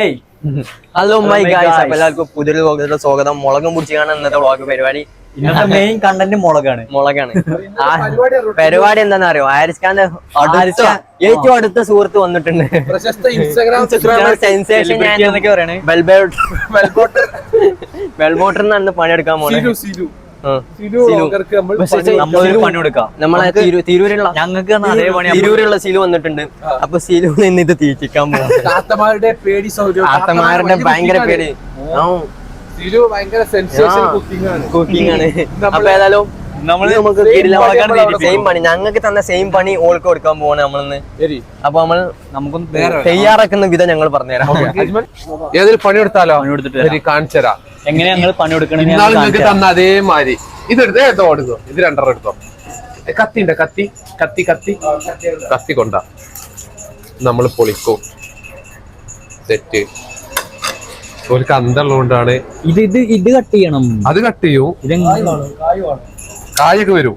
Hello my guys, അപ്പൊ എല്ലാവർക്കും പുതിയൊരു വ്ളോഗിലേക്ക് സ്വാഗതം. മുളകും പിടിച്ചാണ് ഇന്നത്തെ വ്ളോഗ് പരിപാടി. ഇന്നത്തെ മെയിൻ കണ്ടന്റ് മുളകാണ്. പരിപാടി എന്താണെന്ന് അറിയോ? ആരിസ് ഖാന്റെ ഏറ്റവും അടുത്ത സുഹൃത്ത് വന്നിട്ടുണ്ട്. സെൻസേഷൻ ബെൽബോട്ടർ നിന്ന് പണിയെടുക്കാൻ പോകുന്നത്. നമ്മളെ തിരൂരുള്ള സീലു വന്നിട്ടുണ്ട്. അപ്പൊ സീലു നിന്ന് ഇത് തീറ്റിക്കാൻ പോകും. താത്തമാരുടെ ഭയങ്കര പേടി. കുക്കിംഗ് ആണ്. അപ്പൊ ഏതായാലും സെയിം പണി ഞങ്ങൾക്ക് തന്ന സെയിം പണി ഓൾക്ക് കൊടുക്കാൻ പോവാണ് നമ്മളിന്ന്. അപ്പൊ നമുക്ക് തയ്യാറാക്കുന്ന വിധം ഞങ്ങൾ പറഞ്ഞുതരാം. ഏതൊരു പണി എടുത്താലോ കാണിച്ചുതരാം എങ്ങനെയാ ഞങ്ങൾ പണി കൊടുക്കണം. നിങ്ങൾക്ക് തന്ന അതേമാതിരി ഇതെടുത്ത് എടുത്തോ, എടുത്തോ, ഇത് 2 എടുത്തോ. കത്തിണ്ട്, കത്തി കത്തി കത്തി കത്തി കൊണ്ട നമ്മൾ പൊളിക്കും. സെറ്റ് ഒരു അന്തള്ളതുകൊണ്ടാണ് ഇത് കട്ട് ചെയ്യണം. അത് കട്ട് ചെയ്യും. കായൊക്കെ വരും.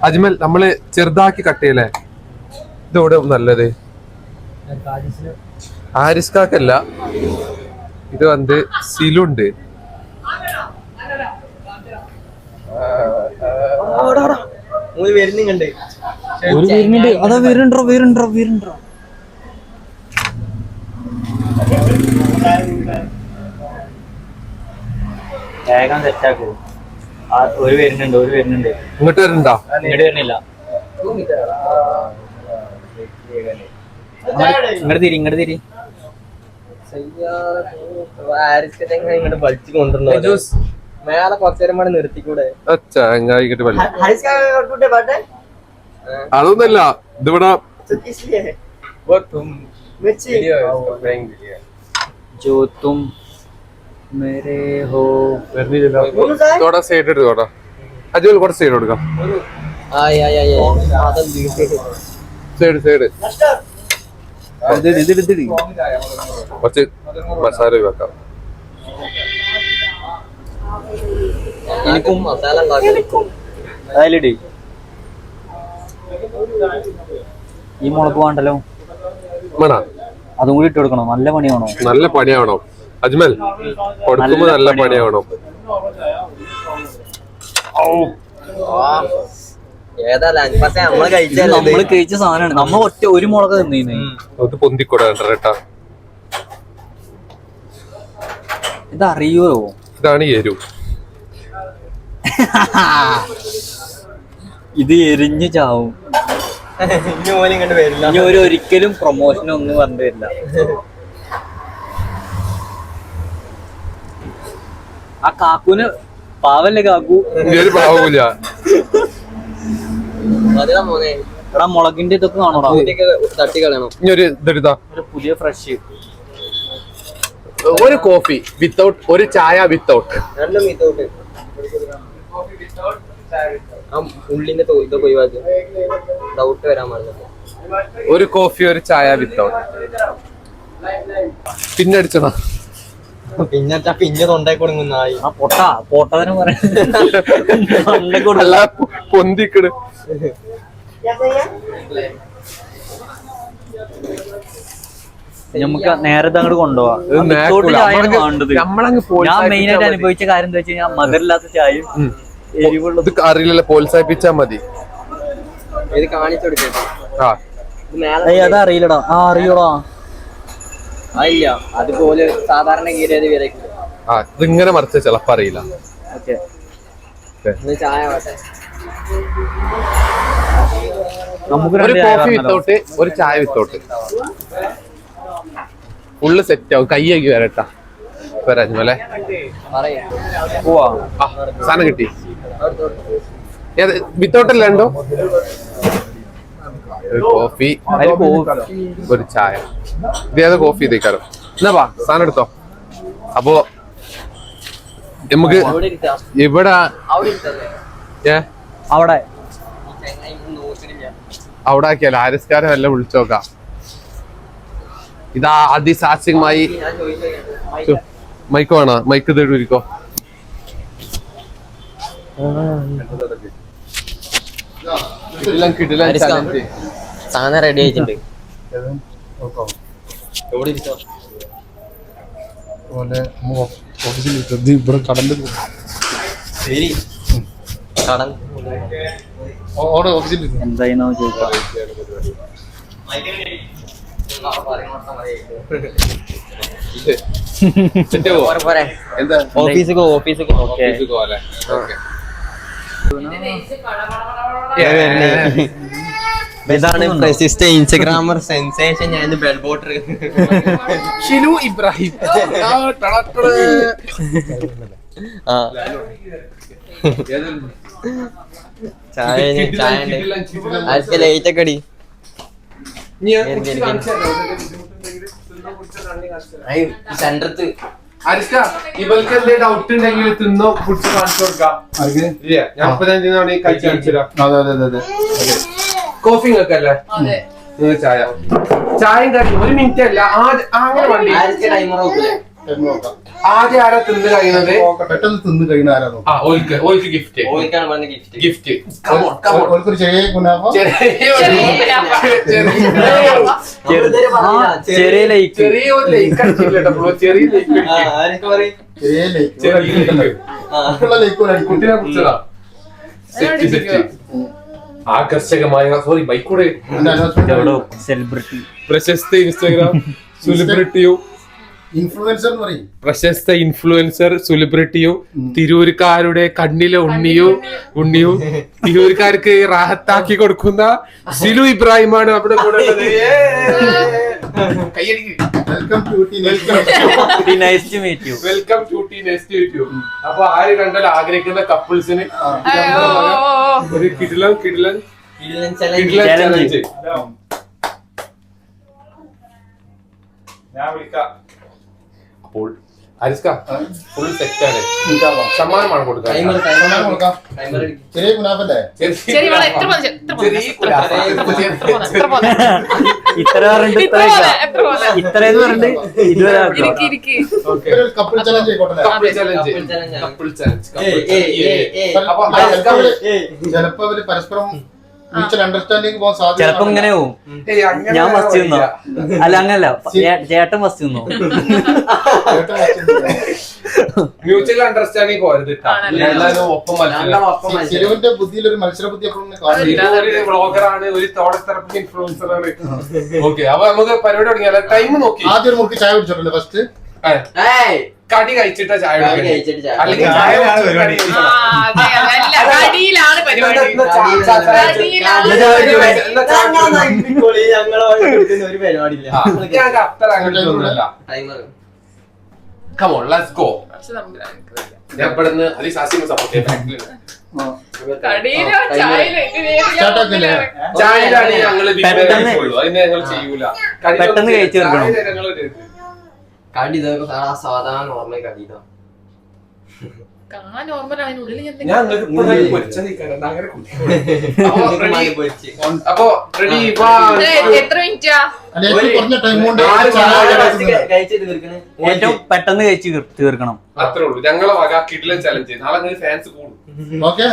അജ്മൽ നമ്മള് ചെറുതാക്കി കട്ട് ചെയ്യല്ലേ? ഇതോടെ നല്ലത് ആരിസ്കാക്കല്ല, ഇത് വന്ന് സിലുണ്ട്. അതാ വരുന്നുണ്ടോ വേഗം സെറ്റാക്കൂ. ഒരു വരുന്നുണ്ട് ഇങ്ങോട്ട് വരുന്നുണ്ടോ? ഇങ്ങോട്ട് വരുന്നില്ല. ഇങ്ങോട്ട് തിരി ഇങ്ങോട്ട് വലിച്ചു കൊണ്ടുവന്നു. മേലെ കുറച്ചേരം കൂടെ നിർത്തിക്കൂടെ? അതൊന്നല്ല, ഇതിവിടെ സൈഡ് എടുത്തോടാ. അജുവൽ കുറച്ച് സൈഡ് കൊടുക്കാം. സൈഡ് കുറച്ച് മസാല വെക്കാം. ഈ മുളക് വേണ്ടല്ലോ, അതും കൂടി ഇട്ട് കൊടുക്കണം. നല്ല പണിയാണോ അജ്മൽ? കൊടുക്കുമ്പോ നല്ല പണിയാവണം. നമ്മള് കഴിച്ച സാധനമാണ്. നമ്മൾ ഒറ്റ ഒരു മുളക് തിന്നീന്ന്. പൊന്തിക്കൊടാ. ഇതറിയോ? ഇതാണ് എരു. ഇത് എരിഞ്ഞു ചാവും. ഇനി ഒരിക്കലും പ്രൊമോഷനൊന്നും പറഞ്ഞു വരില്ല. ആ കാക്കൂന് പാവല്ലേ കാക്കു? പാവൂല. എടാ മുളകിന്റെ ഇതൊക്കെ കാണോടാ. ഒരു പുതിയ ഫ്രഷ് ഒരു കോഫി വിത്തൗട്ട്, ഒരു ചായ വിത്തൗട്ട്. ഒരു കോഫി, ഒരു ചായ വിത്തൗട്ട്. പിന്നെ അടിച്ചതാ. പിന്നെ തൊണ്ടേ കൊടുങ്ങുന്നായി. പൊട്ടതിനും പൊന്തിക്കിട്. നമുക്ക് നേരത്തെ അങ്ങോട്ട് കൊണ്ടുപോവാ. ഞാൻ മെയിൻ ആയിട്ട് അനുഭവിച്ച കാര്യം എന്താ വെച്ച് കഴിഞ്ഞാൽ മധുരമില്ലാത്ത ചായയും എരിവുള്ള അറിയില്ലല്ലോ, പ്രോത്സാഹിപ്പിച്ചാ മതി. അതറിയില്ലടാ. അറിയോടാ? ഇല്ല, അതുപോലെ സാധാരണ ഇതിങ്ങനെ മറിച്ച ചിലപ്പോ അറിയില്ല. ഒരു കോഫി വിത്തൗട്ട്, ഒരു ചായ വിത്തൗട്ട്. ഫുള്ള് സെറ്റ് ആവും. കൈയാക്കി വരട്ടാ വരാഞ്ഞോലെ. സാധനം കിട്ടി. വിത്തൗട്ട് അല്ലാണ്ടോ? ഒരു കോഫി, ഒരു ചായ. ഇതേത് കോഫി ഇതേക്കാരം. എന്നാ വാ, സാധനം എടുത്തോ. അപ്പോ നമുക്ക് ഇവിടെ അവിടെ ആക്കിയാലോ? ആരിസ്കാരെ വല്ല വിളിച്ചോക്കാം. ഇതാ അതിസാഹസികമായി മൈക്ക് വേണോ? മൈക്ക് തേടിക്കോ. സാധനം റെഡി ആയിട്ടുണ്ട്. എവിടെ ഇരിക്കാം ഇവിടെ കടലിൽ ശരി കടൽ ഓഫീസിൽ എന്തായിന്നോ ചോദിക്കാം. എന്താ ഓഫീസിൽ ഓഫീസിൽ ഓക്കെ പോലെ ഇതാണ് പ്രശസ്ത ഇൻസ്റ്റഗ്രാമർ സെൻസേഷൻ ഞാൻ ബെൽ ബോട്ടർ ഷിനു ഇബ്രാഹിം ചായ ആർക്ക് ലൈറ്റ് ഒക്കെ അടി സെന്ററത്ത് ഇവർക്ക് എന്തെങ്കിലും ഡൗട്ട് ഉണ്ടെങ്കിൽ തിന്നോ കുടിച്ച് കാണിച്ചു കൊടുക്കാം. ഞാൻ 35 കഴിച്ചു കാണിച്ചുതരാം. കോഫി നിങ്ങൾക്കല്ലേ നിങ്ങൾ ചായയും കാര്യം 1 മിനിറ്റ് അല്ല അങ്ങനെ വണ്ടി ടൈമർ നോക്കൂലേ ആദ്യം ആരാ തിന്ന് കഴിയുന്നത് പെട്ടെന്ന് തിന്ന് കഴിയുന്ന ആരാ ഓൾക്ക് ഗിഫ്റ്റ് ഓർക്കാണ് പറഞ്ഞ ഗിഫ്റ്റ് ഗിഫ്റ്റ് ഒരു ചെറിയ കുനാഫ ചെറിയ ലൈക്ക് ചെറിയൊരു ലൈക്ക് അടിച്ചില്ല ചെറിയ ലൈക്ക് ആരൊക്കെ പറയും ചെറിയ ലേക്ക് ചെറിയ ലൈക്ക് കുട്ടിനെ കുറിച്ചതാ സെറ്റ് സെറ്റ് ആകർഷകമായ സോറി ബൈക്കൂടെ സെലിബ്രിറ്റി പ്രശസ്ത ഇൻസ്റ്റാഗ്രാം സെലിബ്രിറ്റിയോ ഇൻഫ്ലുവൻസർ എന്ന് പറയും. പ്രശസ്ത ഇൻഫ്ലുവൻസർ സെലിബ്രിറ്റിയോ തിരൂർക്കാരുടെ കണ്ണിലെ ഉണ്ണിയോ തിരൂർക്കാർക്ക് റാഹത്താക്കി കൊടുക്കുന്ന ഷിനു ഇബ്രാഹിമാണ് അവിടെ കൂടെ ഉള്ളത്. Welcome to nice to meet you. Welcome to the next YouTube. അപ്പൊ ആര് കണ്ടാൽ ആഗ്രഹിക്കുന്ന കപ്പിൾസിന് ഒരു കിടിലൻ ചലഞ്ച് ഞാൻ വിളിക്കാം. അപ്പോൾ അരിസ്ക ഫുൾ സെറ്റ് ആണ്. സമ്മാനമാണ് കൊടുക്കുക. ചെറിയ കുനാഫല്ലേ ഇത്ര പറഞ്ഞിട്ട് ഇത്രയെന്ന് പറഞ്ഞിട്ട് ഇതുവരെ കപ്പിൾ ചലഞ്ച് ആയിക്കോട്ടെ. ചിലപ്പോ അവര് പരസ്പരം മ്യൂച്വൽ അണ്ടർസ്റ്റാൻഡിംഗ് പോകാൻ സാധ്യത. ചെലപ്പോ ഇങ്ങനെ പോവും. ഞാൻ ഫസ്റ്റ് തിന്നോ അല്ല അങ്ങനല്ല ചേട്ടൻ ഫസ്റ്റ് തിന്നോ. മ്യൂച്വൽ അണ്ടർസ്റ്റാൻഡിംഗ് പോയത് ഒപ്പം ശിരുവിന്റെ ബുദ്ധിയിൽ ഒരു മത്സര ബുദ്ധി എപ്പോഴും വ്ളോഗറാണ്, ഒരു തോടത്തിറപ്പിന് ഇൻഫ്ലുവൻസർ ആണ്. ഓക്കെ അപ്പൊ നമുക്ക് പരിപാടി തുടങ്ങിയാലോ. ടൈം നോക്കി ആദ്യം ഒരു മുറുക്ക് ചായ കുടിച്ചിട്ടുണ്ട് ഫസ്റ്റ്. കടി കഴിച്ചിട്ടാ ചായ കഴിച്ചിട്ട് ചായ. അല്ലെങ്കിൽ ചായ ഒരു പരിപാടിയില്ല. അത്ര അങ്ങോട്ടൊന്നുമല്ല. Come on, let's go. ഞാൻ ഇവിടുന്ന് അലി സാസിമ സപ്പോർട്ട് ചായയിലാണ് ഞങ്ങള് അതിനെ ഞങ്ങൾ ചെയ്യൂല. പെട്ടെന്ന് കഴിച്ചു തീർക്കണം. കടി ഇതൊക്കെ സാധാരണ നോർമൽ കടി ഇതാ. ഞാൻ അപ്പൊ റെഡി. എത്ര മിനിറ്റാ? കുറഞ്ഞ ടൈം കൊണ്ട് കഴിച്ചിട്ട് തീർക്കണേ. ഏറ്റവും പെട്ടെന്ന് കഴിച്ച് തീർക്കണം. അത്രേ ഉള്ളൂ. ഞങ്ങളെ വക കിഡ്ലൻ ചലഞ്ച്. നാളെ ഫാൻസ് കൂടും. ഓക്കെ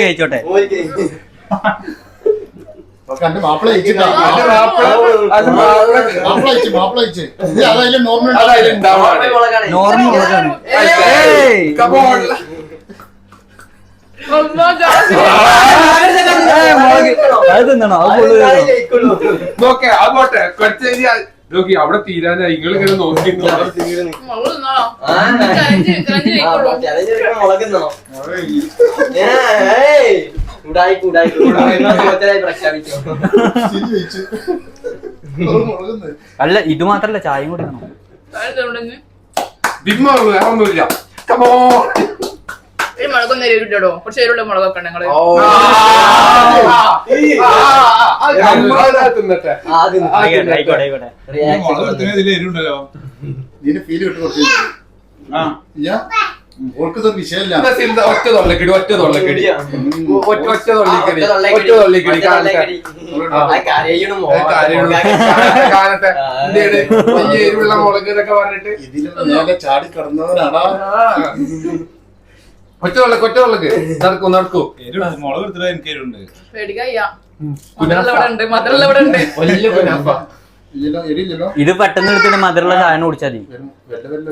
കഴിച്ചോട്ടെ. മാപ്പിള അതായാലും നോർമൽ നോർമൽ മുളകാണ്. അത് തിന്നണോ? നോക്കി അവിടെ തീരാനായി. നിങ്ങൾ ഇങ്ങനെ നോക്കി അല്ല ഇത് മാത്രല്ല ചായയും കുടിക്കണം. ഒന്നുമില്ല. മുളകൊന്നും എരിവിട്ടോ? കുറച്ച് എരിവുള്ള മുളകൊക്കെ ഞങ്ങള് ഫീൽ കിട്ടും. ഓർക്കിതൊരു വിഷയമല്ല. ഒറ്റ തൊള്ളക്കടി ഒറ്റ തൊള്ളക്കടി ഒറ്റ തൊള്ളിക്കടി കാണട്ടെ വലിയ എരിവുള്ള മുളക് എന്നൊക്കെ പറഞ്ഞിട്ട് ഇതിലും നേരെ ചാടി കടന്നവനാടാ. ഒറ്റ തൊള്ളക്ക് നടക്കൂ മുളക് എടുത്തിട്ട് എനിക്ക് എരിവുണ്ട്. പേടിക്കയ്യ. മധുരമുള്ള ഇവിടെ ഉണ്ട്. വലിയ കുനാഫ. എരിയില്ലല്ലോ. ഇത് പെട്ടെന്ന് എടുത്തിട്ട് മധുരമുള്ള ചായ കുടിച്ചാൽ മതി.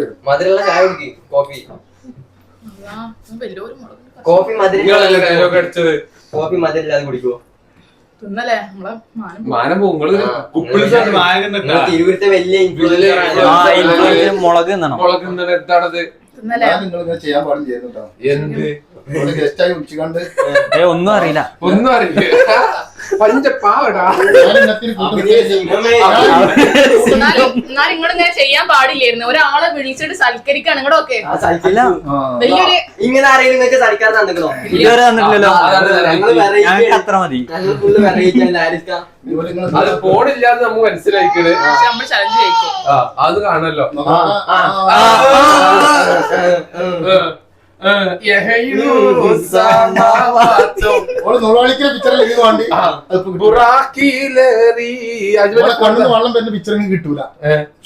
വരും. മധുരമുള്ള ചായ കുടിക്ക്. കോഫി വലിയൊരു മുളക് കോഫി നിങ്ങളല്ലേ ഡയലോഗ് അടിച്ചത്? കോഫി മധുരമില്ലാതെ കുടിക്കുവോ? തിന്നല്ലേ നമ്മളെ മാനം പോകും തിരുവനന്തപുരത്തെ വലിയ മുളക് തിന്നണം. മുളക് എന്താണത്? തിന്നല്ലേ നിങ്ങളിങ്ങനെ ചെയ്യാൻ പാടും ചെയ്യുന്നുണ്ടോ? എന്ത് ഗസ്റ്റായി വിളിച്ചുകൊണ്ട് ഒന്നും അറിയില്ല. ഒന്നും അറിയില്ല. പഞ്ചപ്പാവടാ. എന്നാലും ഇങ്ങോട്ട് ഇങ്ങനെ ചെയ്യാൻ പാടില്ലായിരുന്നു. ഒരാളെ വിളിച്ചിട്ട് സൽക്കരിക്കാണ് ഇങ്ങോട്ടൊക്കെ വലിയൊരു ഇങ്ങനെ ആരെങ്കിലും നിങ്ങൾക്ക് സലിക്കാതെ തന്നിക്കണോ? ഇതുവരെ തന്നിട്ടില്ലല്ലോ. ഞങ്ങൾക്ക് അത്ര മതി. ഞങ്ങൾ ഫുള്ള് വെറൈറ്റി അത് ഫോണില്ലാതെ നമുക്ക് മനസ്സിലായിക്കണ്. നമ്മൾ ചലഞ്ച് ചെയ്യിക്കും. അത് കാണല്ലോ. കണ്ണിന് വെള്ളം വരുന്ന പിക്ചറിന് കിട്ടൂല.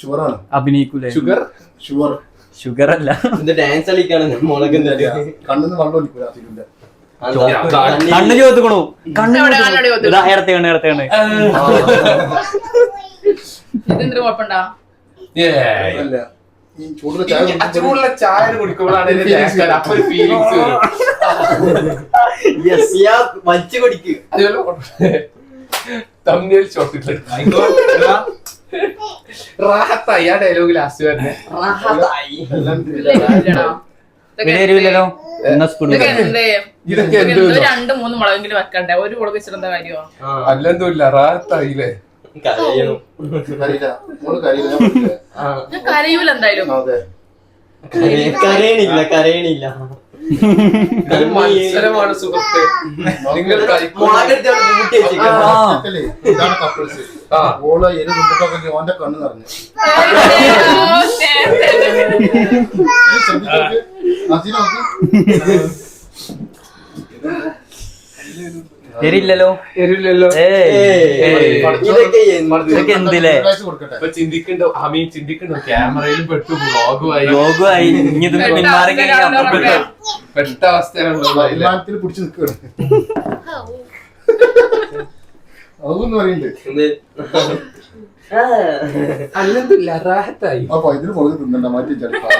ഷുഗറാണ്. അഭിനയിക്കൂലേ? ഷുഗർ അല്ല, ഡാൻസ് കളിക്കാണ് മുളക്. കണ്ണിന് വെള്ളം ഒലിക്കൂല. കണ്ണ് ചോദിക്കണു. കണ്ണ് എവിടെ കണ്ണടി ചോദിച്ചു? ഇടത്തേണ്. ഇതെന്തൊരു കുഴപ്പമുണ്ടാ? ഈ ചൂടുള്ള ചായ ചൂടുള്ള ചായ കുടിക്കുമ്പോഴാണ് അപ്പൊ ഒരു ഫീലിങ്സ് വരും. വച്ച് കുടിക്ക്. തമ്മിൽ ഷോട്ടിട്ട് റാഹത്തായി ആ ഡയലോഗ് ലാസ്റ്റ് വരുന്നേ. വിലയിരുവില്ലല്ലോ. ഇതൊക്കെ എന്ത് 2-3 മുളകെങ്കിലും വെക്കണ്ടേ? ഒരു മുളക് വെച്ചിട്ട് എന്താ കാര്യമോ? അല്ലെന്തല്ല റാഹത്തായില്ലേ. ഞാൻ കരയൂല എന്തായാലും. കരയണില്ല. മത്സരമാണ് സുഹൃത്തെ. നിങ്ങൾ ഇതാണ് കപ്പിൾസ്. ഓള് എരി കൊണ്ടിട്ടൊക്കെ ഓന്റെ കണ്ണ് നിറഞ്ഞു. എരില്ലല്ലോ. ഇതൊക്കെ എന്തില്ലേ ചിന്തിക്കണ്ടോ? ചിന്തിക്കണ്ടോ? ക്യാമറയിലും പെട്ടു, വ്ളോഗുമായി ഇനി ഇത് പിന്മാറി പെട്ട അവസ്ഥയാണല്ലോ. അഭിമാനത്തിൽ പിടിച്ചു നിൽക്കുകയാണ്. അതൊന്നും പറയുന്നുണ്ട്. അല്ലെന്നില്ല റാഹത്തായി. അപ്പൊ ഇതിന് മുളക് തിന്നണ്ട, മാറ്റി ചെറുപ്പം.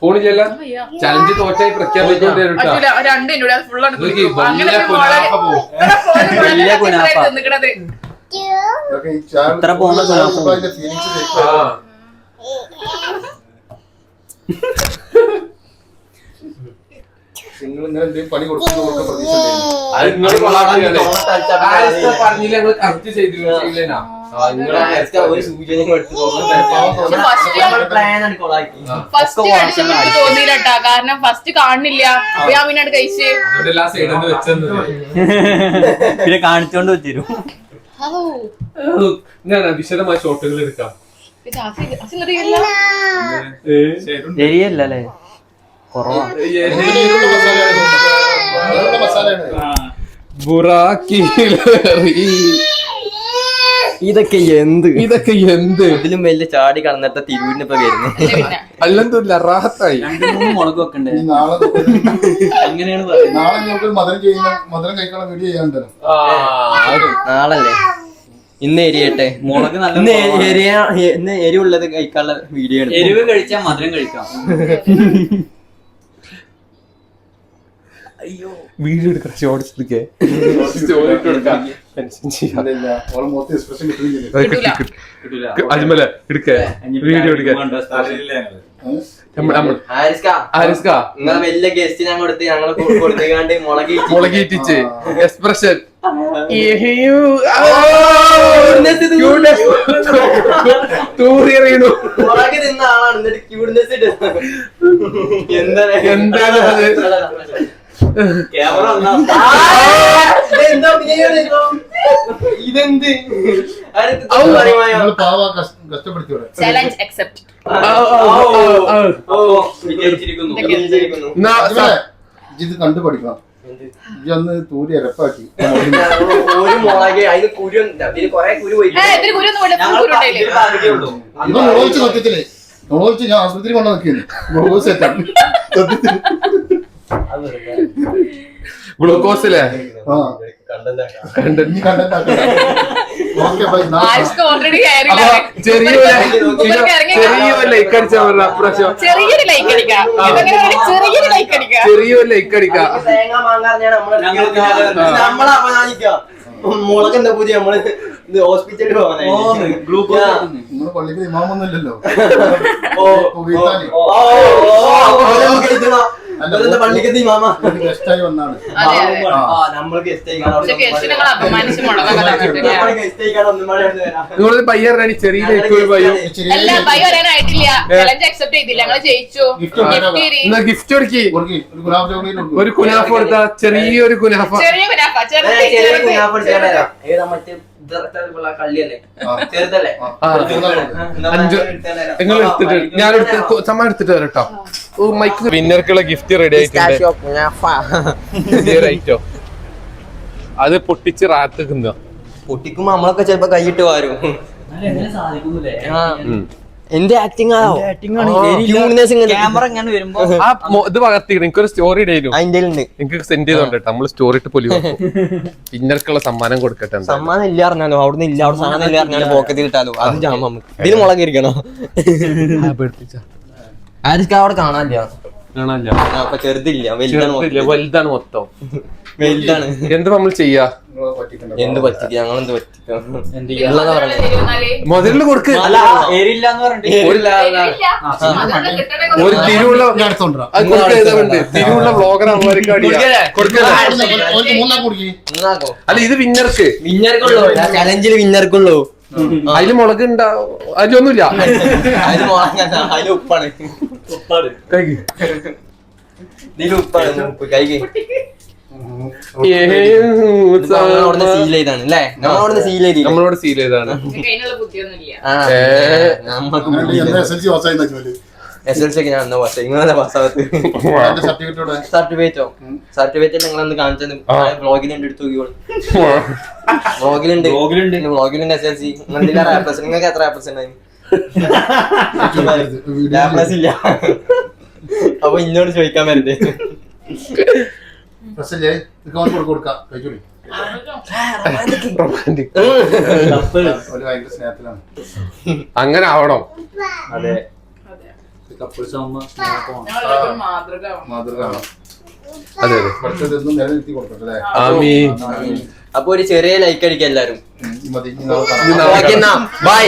ഫോണില്ല. ചലഞ്ച് തോറ്റായി പ്രഖ്യാപിച്ചോണ്ട് ഇത്ര പോകുന്ന നിങ്ങൾ ഇങ്ങനെ എന്തെങ്കിലും പണി കൊടുക്കുന്നു പ്രതീക്ഷ പറഞ്ഞില്ല. ഞങ്ങൾ കറക്റ്റ് ചെയ്തില്ല. തോന്നിയില്ലട്ടാ. കാരണം ഫസ്റ്റ് കാണുന്നില്ല. ഞാൻ പിന്നെ കഴിച്ച് പിന്നെ കാണിച്ചോണ്ട് വെച്ചിരും. ഞാൻ വിശദമായ ഷോട്ടുകൾ എടുക്കാം. ശരിയല്ലേ? കുറവാ. ഇതൊക്കെ എന്ത് ഇതിലും വലിയ ചാടി കടന്നിട്ട് തിരുവിന് ഇപ്പൊ വരുന്നത്. അല്ലെന്നില്ല റാഹത്തായി. 2-3 മുളക് വെക്കണ്ടേ? എങ്ങനെയാണ് നാളെ നിങ്ങൾക്ക് മധുരം കഴിക്കാനുള്ള വീഡിയോ ചെയ്യാനുണ്ടല്ലോ. നാളല്ലേ? ഇന്ന് എരിയട്ടെ. മുളക് നല്ല ഇന്ന് എരിവുള്ളത് കഴിക്കാനുള്ള വീഡിയോ ആണ്. എരിവ് കഴിച്ചാൽ മധുരം കഴിക്കാം. അയ്യോ, വീഡിയോ എടുക്കാം. ഷോർട്സ് എടുക്കേ. അജ്മല എടുക്കേ. വീഡിയോ എടുക്കേ. നിങ്ങളെ വലിയ ഗസ്റ്റിനെ കൊടുത്ത് ഞങ്ങൾ കൊടുത്തേക്കാണ്ട് മുളകീറ്റിച്ച് എക്സ്പ്രഷൻ തൂറിയറിയുന്നു. മുളക് തിന്ന ആളാണ്. എന്നിട്ട് ക്യൂട്ട്നെസ് എന്താണ് ക്യാമറ ഇതെന്ത് നിങ്ങൾ പാവ കഷ്ടപ്പെടുത്തിയോടെ ചലഞ്ച് അക്സെപ്റ്റ്. ഇത് കണ്ടു പഠിക്കണം. ഇതൊന്ന് തൂരി അരപ്പാക്കി ഒരു മുളകെ അതിന് കുരു കൊറേ കുരു പോയി ഇതിന് കുരു ഒന്നും വേണ്ട, full കുരു ഉണ്ടായില്ലേ? ഇപ്പൊ മുളകൊഴിച്ച് സത്യത്തില് മുളകൊഴിച്ച് ഞാൻ ആശുപത്രി കൊണ്ടു നിൽക്കുന്നു. മുളക് സെറ്റാണ് ഗ്ലൂക്കോസിലെ ഇനി കണ്ടന്റ് ഓക്കെ ബൈ. ആർക്കും already കയറില്ല. ചെറിയൊരു ലൈക്ക് അടിച്ചാൽ അപ്രാവശ്യം ചെറിയൊരു ലൈക്ക് അടിക്കാം. ചെറിയൊരു ലൈക്ക് അടിക്കാം. ചെറിയൊരു ലൈക്ക് അടിക്കാം. തേങ്ങ മാങ്ങാറിഞ്ഞാണ് നമ്മളെ അപമാനിക്കുക. മുളക് എന്താ പുതിയ നമ്മള് ഹോസ്പിറ്റലിൽ നിങ്ങള് പള്ളിക്ക് ഇമാമൊന്നുമില്ലല്ലോ. പള്ളിക്കത്തി മാമ ഗസ്റ്റായി വന്നാണ്. അതെ, അതെ. നമ്മൾ ഗസ്റ്റ് പക്ഷെ ഗസ്റ്റിനെ നിങ്ങൾ അപമാനിച്ച് മുളകൊക്കെ തന്നിട്ടില്ല. നിങ്ങളൊരു പയ്യറിനാണ് ചെറിയ ലൈക്ക് ഒരു പയ്യോ. അല്ല, ഭയം വരാനായിട്ടില്ല. ചലഞ്ച് അക്സെപ്റ്റ് ചെയ്തില്ല. ഞങ്ങള് ജയിച്ചു. എന്നാ ഗിഫ്റ്റ് കൊടുക്കി. ഒരു ഗുലാബ് ജാമുൻ ഒരു കുനാഫ കൊടുത്ത ചെറിയൊരു കുനാഫ. ചെറിയ കുനാഫ, ചെറുത്. കള്ളിയല്ലേ ചെറുതല്ലേ നിങ്ങൾ എടുത്തിട്ട് ഞാൻ സമ്മാനം എടുത്തിട്ട് വരട്ടോ. മൈക്ക് വിന്നർക്കുള്ള ഗിഫ്റ്റ് റെഡി ആയിട്ടുണ്ട്. ഐറ്റോ അത് പൊട്ടിച്ച് റാത്ത് തിന്നുക. പൊട്ടിക്കുമ്പോ നമ്മളൊക്കെ ചെലപ്പോ കൈയിട്ട് വാരും. സാധിക്കുന്നില്ലേ? എന്റെ ആക്ടിങ് ക്യാമറ ഇങ്ങനെ വരുമ്പോ ആ ഇത് പകർത്തിക്കണം. എനിക്കൊരു സ്റ്റോറി ഇടയിലും അതിന്റെ ഉണ്ട്. എനിക്ക് സെൻഡ് ചെയ്തോണ്ട് നമ്മള് സ്റ്റോറി ഇട്ട് പൊലി വിന്നർക്കുള്ള സമ്മാനം കൊടുക്കട്ടെ. സമ്മാനം ഇല്ല അറിഞ്ഞാലോ, അവിടുന്ന് ഇല്ല, അവിടെ സാധനം ഇല്ല അറിഞ്ഞാലും പോക്കറ്റിൽ ഇട്ടാലോ അത് ജാമ നമുക്ക്. ഇതിന് മുളക് ഇരിക്കണോ? ആർക്കും അവിടെ കാണാനില്ല. അപ്പൊ ചെറുതില്ല, വലുതാണ്. വലുതാണ് മൊത്തം. വലുതാണ്. എന്ത് നമ്മൾ ചെയ്യാ? എന്ത് പറ്റിക്ക? ഞങ്ങളെന്ത് പറ്റിക്കാം? മുതലിന് കൊടുക്ക്. ഏരിയില്ലാന്ന് പറഞ്ഞിട്ട് ഒരു തിരുവുള്ള ഞാൻ എടുത്തോണ്ടാ. തിരുവുള്ള ബ്ലോഗർ മൂന്നാം കുടുക്കി അല്ല ഇത് വിന്നർക്ക്. വിന്നർക്കുള്ളൂ, ചലഞ്ചില് വിന്നർക്കുള്ളൂ. അതില് മുളക് ഉണ്ടാ അതിലൊന്നുമില്ല. അതിന് മുളക്, അതില് ഉപ്പാണ്. ഇതില് ഉപ്പാണ്. കൈക്ക് സീൽ ചെയ്താണ് അല്ലേ? നമ്മളവിടെ സീൽ ചെയ്ത് നമ്മളോട് സീൽ ചെയ്താണ്. കയ്യിലുള്ള ബുദ്ധിയൊന്നുമില്ല. SLC ഒക്കെ ഞാൻ എന്നാ പാസ് നിങ്ങളെ പാസ്സാകത്ത്. സർട്ടിഫിക്കറ്റ് നിങ്ങളൊന്ന് കാണിച്ചത് വ്ളോഗിലുണ്ട്, എടുത്തു നോക്കിക്കോളൂ. വ്ളോഗിലുണ്ട് SLC. നിങ്ങൾക്ക് എത്ര ആപ്ലസ് ഉണ്ടായി? ആപ്ലസ് ഇല്ല. അപ്പൊ ഇന്നോട് ചോദിക്കാൻ വരണ്ടേ? കൊടുക്കാം കഴിച്ചോളി. സ്നേഹത്തിലാണ്. അങ്ങനെ ആവണം. അതെ ഞങ്ങളൊരു മാതൃക. മാതൃക അതെ അതെ. പഠിച്ചതൊന്നും നിലനിർത്തി കൊടുക്കട്ടെ. ആമീൻ. അപ്പൊ ഒരു ചെറിയ ലൈക്ക് അടിക്കാം എല്ലാരും. മതി. ബൈ.